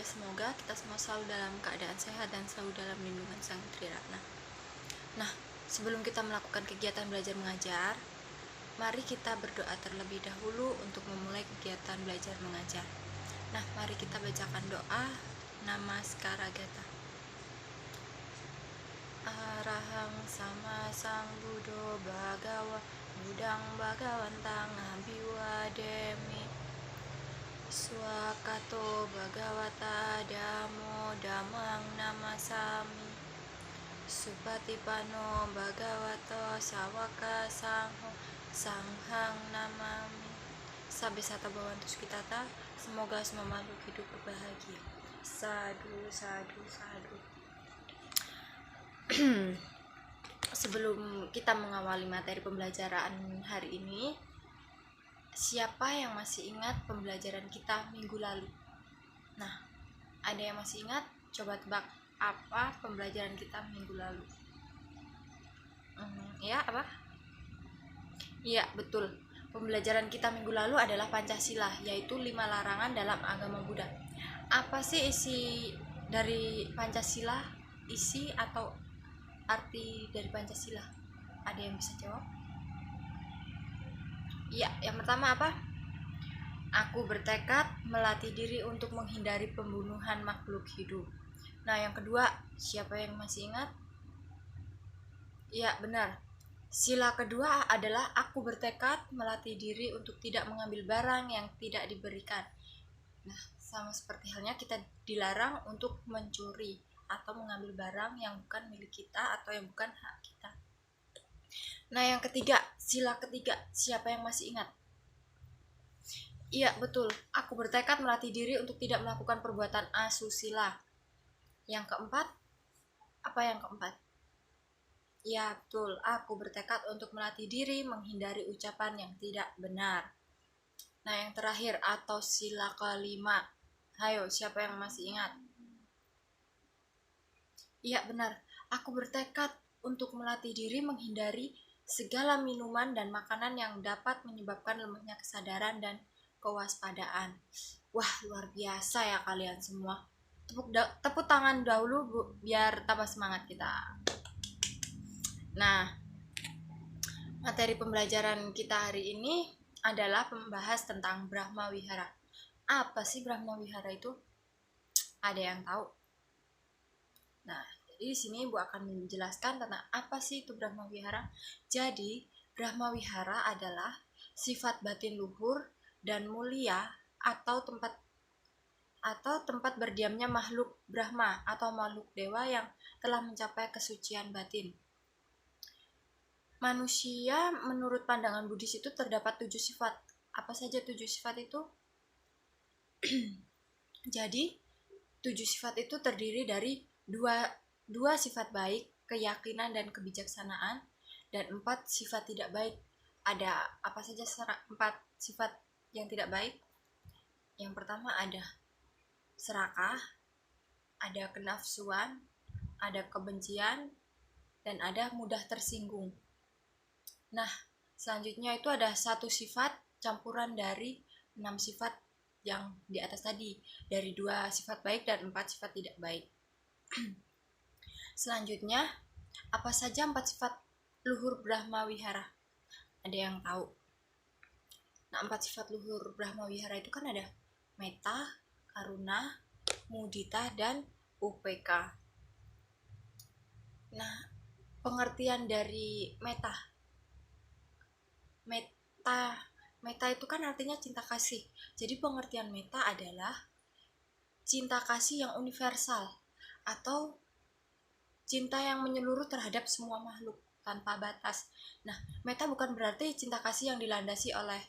ya, semoga kita semua selalu dalam keadaan sehat dan selalu dalam lindungan Sang Triratna. Nah, sebelum kita melakukan kegiatan belajar mengajar, mari kita berdoa terlebih dahulu untuk memulai kegiatan belajar mengajar. Nah, mari kita bacakan doa Namaskara Gata. Arahang sama sang Buddho Bhagawa Budang Bhagawantang Abiwademi Swakato Bhagawata Damo Damang Namasami Supatipano Bhagavato Sawaka Sangho Sanghang Namami Sabesata Bhavantu Sukitata. Semoga semua makhluk hidup berbahagia. Sadu, sadu, sadu. Sebelum kita mengawali materi pembelajaran hari ini, siapa yang masih ingat pembelajaran kita minggu lalu? Nah, ada yang masih ingat? Coba tebak apa pembelajaran kita minggu lalu? Ya, apa? Iya, betul. Pembelajaran kita minggu lalu adalah Pancasila, yaitu 5 larangan dalam agama Buddha. Apa sih isi dari Pancasila? Isi atau arti dari Pancasila? Ada yang bisa jawab? Iya, yang pertama apa? Aku bertekad melatih diri untuk menghindari pembunuhan makhluk hidup. Nah, yang kedua, siapa yang masih ingat? Iya, benar. Sila kedua adalah aku bertekad melatih diri untuk tidak mengambil barang yang tidak diberikan. Nah, sama seperti halnya kita dilarang untuk mencuri atau mengambil barang yang bukan milik kita atau yang bukan hak kita. Nah, yang ketiga, sila ketiga, siapa yang masih ingat? Iya, betul. Aku bertekad melatih diri untuk tidak melakukan perbuatan asusila. Yang keempat, apa yang keempat? Ya, betul. Aku bertekad untuk melatih diri menghindari ucapan yang tidak benar. Nah, yang terakhir atau sila kelima. Hayo, siapa yang masih ingat? Iya, benar. Aku bertekad untuk melatih diri menghindari segala minuman dan makanan yang dapat menyebabkan lemahnya kesadaran dan kewaspadaan. Wah, luar biasa ya kalian semua. Tepuk tangan dahulu Bu, biar tambah semangat kita. Nah, materi pembelajaran kita hari ini adalah membahas tentang Brahma Wihara. Apa sih Brahma Wihara itu? Ada yang tahu? Nah, jadi di sini Ibu akan menjelaskan tentang apa sih itu Brahma Wihara. Jadi, Brahma Wihara adalah sifat batin luhur dan mulia atau tempat berdiamnya makhluk Brahma atau makhluk dewa yang telah mencapai kesucian batin. Manusia menurut pandangan Buddhis itu terdapat 7 sifat. Apa saja 7 sifat itu? Jadi 7 sifat itu terdiri dari dua sifat baik, keyakinan dan kebijaksanaan, dan 4 sifat tidak baik. Ada apa saja 4 sifat yang tidak baik? Yang pertama ada serakah, ada kenafsuan, ada kebencian, dan ada mudah tersinggung. Nah, selanjutnya itu ada 1 sifat campuran dari 6 sifat yang di atas tadi, dari 2 sifat baik dan 4 sifat tidak baik. Selanjutnya, apa saja 4 sifat luhur Brahma Wihara? Ada yang tahu? Nah, 4 sifat luhur Brahma Wihara itu kan ada metta, karuna, mudita, dan upeka. Nah, pengertian dari metta itu kan artinya cinta kasih. Jadi pengertian metta adalah cinta kasih yang universal atau cinta yang menyeluruh terhadap semua makhluk tanpa batas. Nah, metta bukan berarti cinta kasih yang dilandasi oleh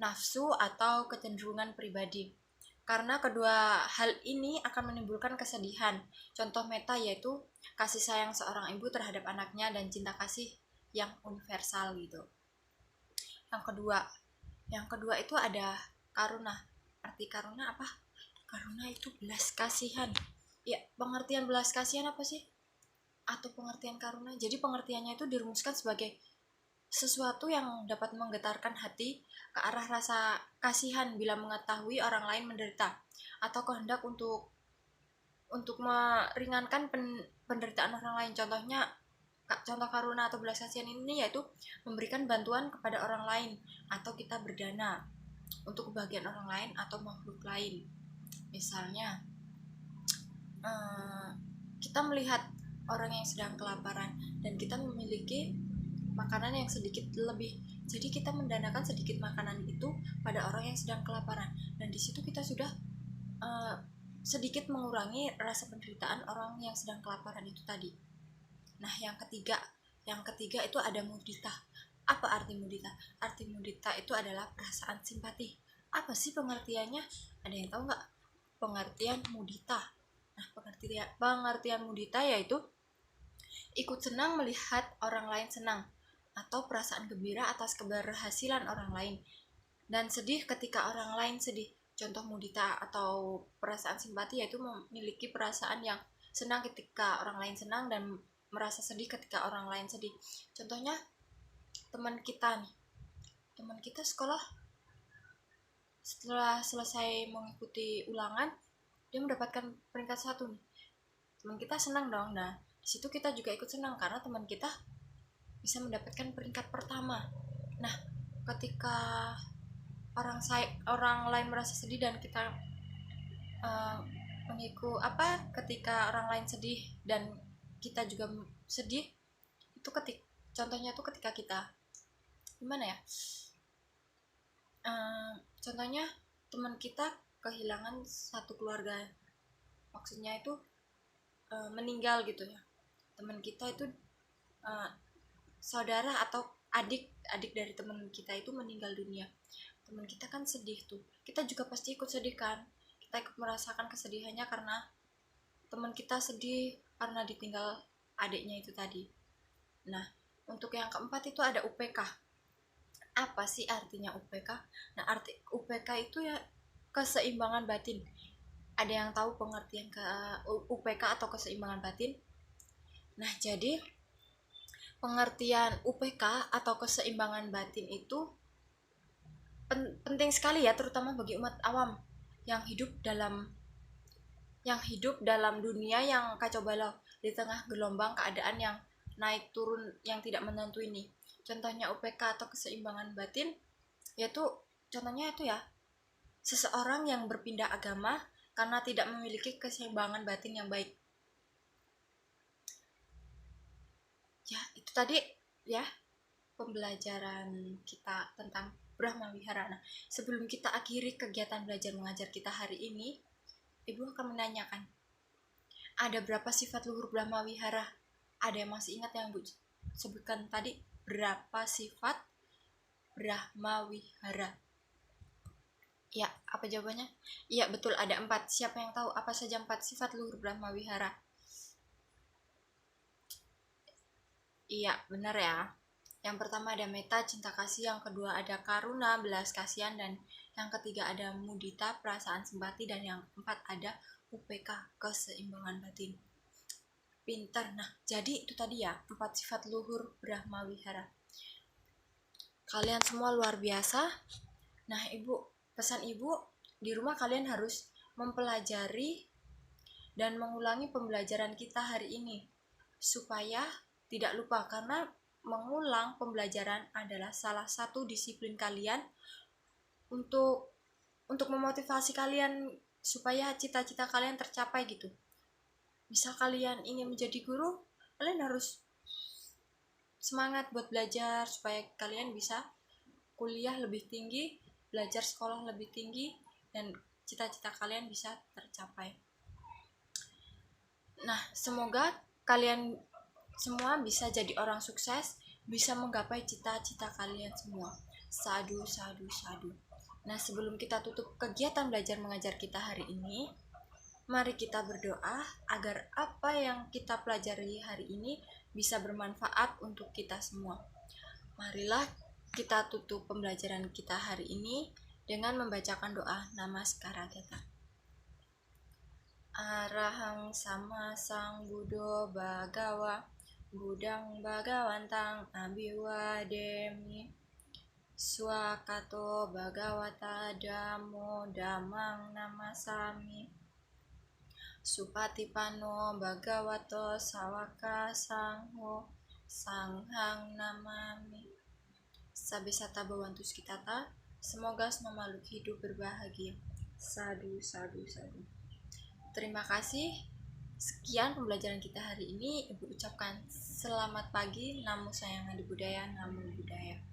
nafsu atau kecenderungan pribadi. Karena kedua hal ini akan menimbulkan kesedihan. Contoh metta yaitu kasih sayang seorang ibu terhadap anaknya dan cinta kasih yang universal gitu. Yang kedua itu ada karuna. Arti karuna apa? Karuna itu belas kasihan. Ya, pengertian belas kasihan apa sih? Atau pengertian karuna. Jadi pengertiannya itu dirumuskan sebagai sesuatu yang dapat menggetarkan hati ke arah rasa kasihan bila mengetahui orang lain menderita, atau kehendak untuk meringankan penderitaan orang lain. Contoh karuna atau belas kasihan ini yaitu memberikan bantuan kepada orang lain, atau kita berdana untuk kebahagiaan orang lain atau makhluk lain. Misalnya kita melihat orang yang sedang kelaparan dan kita memiliki makanan yang sedikit lebih, jadi kita mendanakan sedikit makanan itu pada orang yang sedang kelaparan, dan di situ kita sudah sedikit mengurangi rasa penderitaan orang yang sedang kelaparan itu tadi. Nah, yang ketiga itu ada mudita. Apa arti mudita? Arti mudita itu adalah perasaan simpati. Apa sih pengertiannya? Ada yang tahu nggak pengertian mudita? Nah, pengertian mudita yaitu ikut senang melihat orang lain senang, atau perasaan gembira atas keberhasilan orang lain, dan sedih ketika orang lain sedih. Contoh mudita atau perasaan simpati yaitu memiliki perasaan yang senang ketika orang lain senang dan merasa sedih ketika orang lain sedih. Contohnya teman kita sekolah, setelah selesai mengikuti ulangan dia mendapatkan peringkat 1 nih. Teman kita senang dong. Nah, di situ kita juga ikut senang karena teman kita bisa mendapatkan peringkat pertama. Nah, ketika orang lain merasa sedih dan kita ketika orang lain sedih dan kita juga sedih, itu contohnya itu ketika kita gimana ya, contohnya teman kita kehilangan satu keluarga, maksudnya itu meninggal gitu ya. Teman kita itu saudara atau adik dari teman kita itu meninggal dunia. Teman kita kan sedih tuh, kita juga pasti ikut sedih kan, kita ikut merasakan kesedihannya karena teman kita sedih karena ditinggal adiknya itu tadi. Nah, untuk yang keempat itu ada UPK. Apa sih artinya UPK? Nah, arti UPK itu ya keseimbangan batin. Ada yang tahu pengertian UPK atau keseimbangan batin? Nah, jadi pengertian UPK atau keseimbangan batin itu penting sekali ya, terutama bagi umat awam yang hidup dalam dunia yang kacau balau, di tengah gelombang keadaan yang naik turun yang tidak menentu ini. Contohnya UPK atau keseimbangan batin yaitu contohnya itu ya, seseorang yang berpindah agama karena tidak memiliki keseimbangan batin yang baik. Ya, itu tadi ya pembelajaran kita tentang Brahma Wihara. Nah, sebelum kita akhiri kegiatan belajar mengajar kita hari ini, Ibu akan menanyakan, ada berapa sifat luhur Brahma Wihara? Ada yang masih ingat yang Bu sebutkan tadi? Berapa sifat Brahma Wihara? Ya, apa jawabannya? Iya, betul, ada 4. Siapa yang tahu apa saja 4 sifat luhur Brahma Wihara? Iya, benar ya. Yang pertama ada metta, cinta kasih. Yang kedua ada karuna, belas kasihan. Dan yang ketiga ada mudita, perasaan simpati. Dan yang keempat ada UPK, keseimbangan batin. Pinter. Nah, jadi itu tadi ya 4 sifat luhur Brahma Wihara. Kalian semua luar biasa. Nah, pesan ibu, di rumah kalian harus mempelajari dan mengulangi pembelajaran kita hari ini supaya tidak lupa, karena mengulang pembelajaran adalah salah satu disiplin kalian untuk memotivasi kalian supaya cita-cita kalian tercapai gitu. Misal kalian ingin menjadi guru, kalian harus semangat buat belajar supaya kalian bisa kuliah lebih tinggi, belajar sekolah lebih tinggi, dan cita-cita kalian bisa tercapai. Nah, semoga kalian semua bisa jadi orang sukses, bisa menggapai cita-cita kalian semua. Sadu, sadu, sadu. Nah, sebelum kita tutup kegiatan belajar mengajar kita hari ini, mari kita berdoa agar apa yang kita pelajari hari ini bisa bermanfaat untuk kita semua. Marilah kita tutup pembelajaran kita hari ini dengan membacakan doa Namaskara kita. Arahang sama sang Buddho Bhagawa Budang Bagawantang Abiwademi Swakato Bhagawata Damo Damang Namasami Supatipano Bhagavato Sawaka Sangho Sanghang Namami. Sabesata Bawantus Kitata. Semoga semua makhluk hidup berbahagia. Sadu, sadu, sadu. Terima kasih. Sekian pembelajaran kita hari ini. Ibu ucapkan selamat pagi. Namo Sayang Adi Budaya, Namo Buddhaya.